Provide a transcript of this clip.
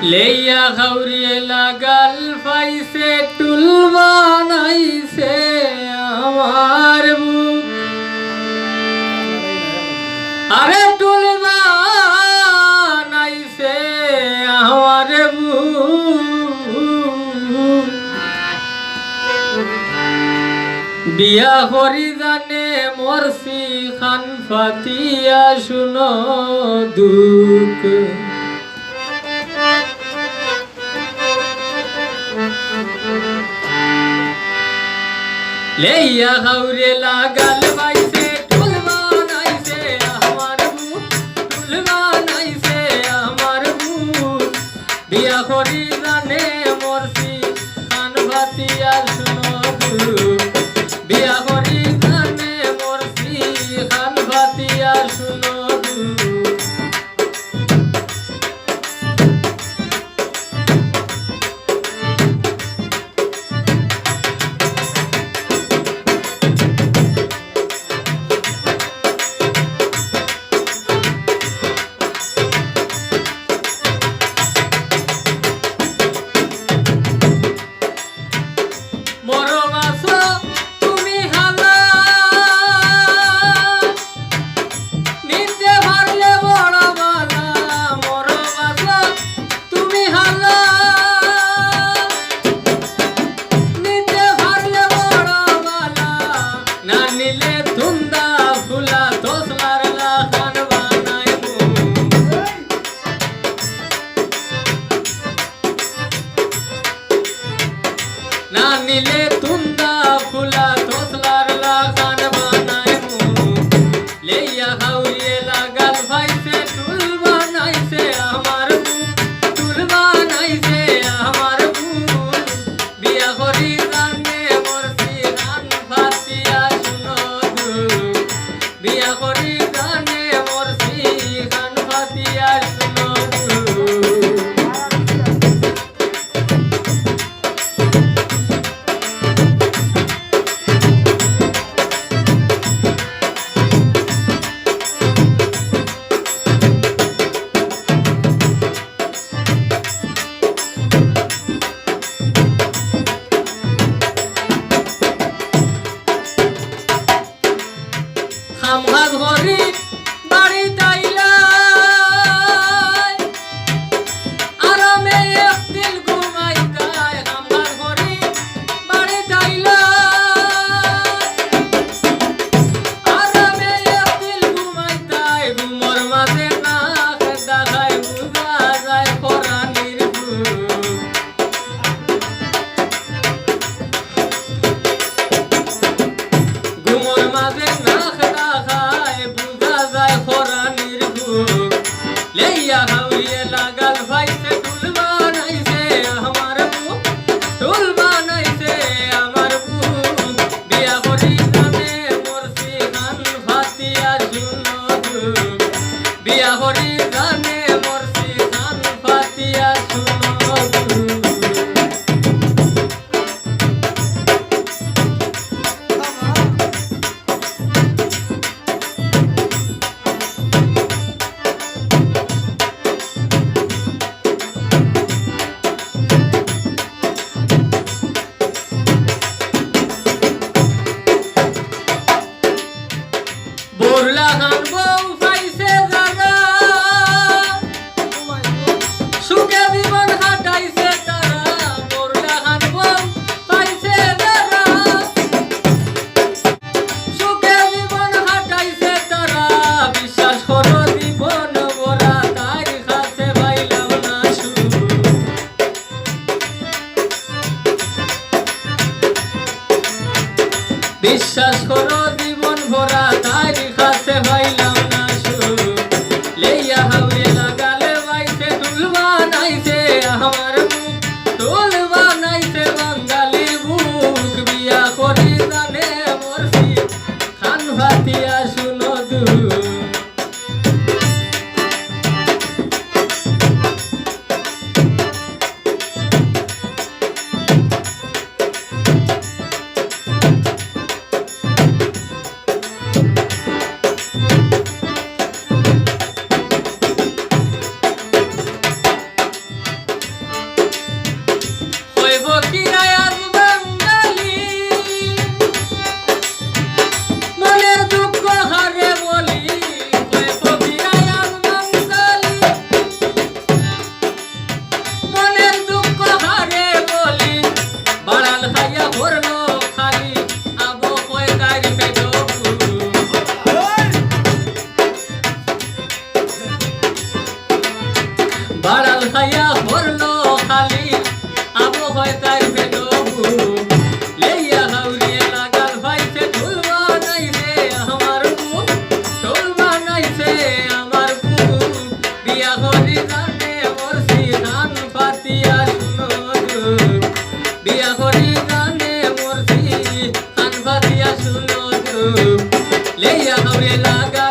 লেইয়া খাউরিয়ে লাগাল পাইছে টুল বানাইছে আমার বুক আরে টুল বানাইছে আমার বুক বিয়া করি জানে মরসি খান ফাতিয়া শুনো দুঃখ লেইয়া খাউরে লাগাল পাইছে টুল বানাইছে আমার বুক টুল বানাইছে আমার বুক বিয়া করি জানে মরসি খান ফাতিয়া শুনো দুঃখ বিয়া করি জানে মরসি খান ফাতিয়া শুনো না নিলে তুন্দা ফুলা তোসলার লাগান বানায় লেইয়া খাউরিয়ে লাগাল ভাইছে টুল বানাইছে আমার বুক টুল বানাইছে আমার বুক বিয়া করি জানে মরসি খান ফাতিয়া শুনো দুঃখ বিয়া করি জানে মরসি খান ফাতিয়া শুনো আমার ঘরে বাড়ি তাইলা আরামে একদিন ঘুমাইতাই আমার ঘরে বাড়ি তাইলা আরামে একদিন ঘুমাইতাই ঘুমর মাঝে নাক দেখায় বুঝা যায় কোরআনের বুক ঘুমর মাঝে লেইয়া খাউরিয়ে লাগাল ভাইছে টুল বানাইছে আমার বুক টুল বানাইছে আমার বুক বিয়া করি জানে মরসি খান ফাতিয়া শুনো দুঃখ বিয়া করি জানে মরসি খান ফাতিয়া শুনো লাগান বউ পাইছে জাগা সুখে জীবন হাঁটাইছে তারা মোর লাগান বউ পাইছে জাগা সুখে জীবন হাঁটাইছে তারা বিশ্বাস করো জীবন ভরা তার কাছে পাইলাম না সুখ বিশ্বাস করো জীবন ভরা তার কাছে পাইলাম না সুখ লেইয়া খাউরিয়ে লাগালে পাইছে টুল বানাইছে আমার বুক টুল বানাইছে বাঙালি বুক বিয়া করি জানে মরসি খান ফাতিয়া শুনো দুঃখ বাড়াল খাইয়া হরলো খালি আবো হয় তাই পেটবু লেইয়া হাউরিয়ে লাগাল ভাইছে ঢোল বানাইছে আমার বুক ঢোল বানাইছে আমার বুক বিয়া হরি জানে মরছি ধান পাতিয়া শুনো দুঃখ বিয়া হরি জানে মরছি ধান পাতিয়া শুনো দুঃখ লেইয়া হাউরিয়ে লাগা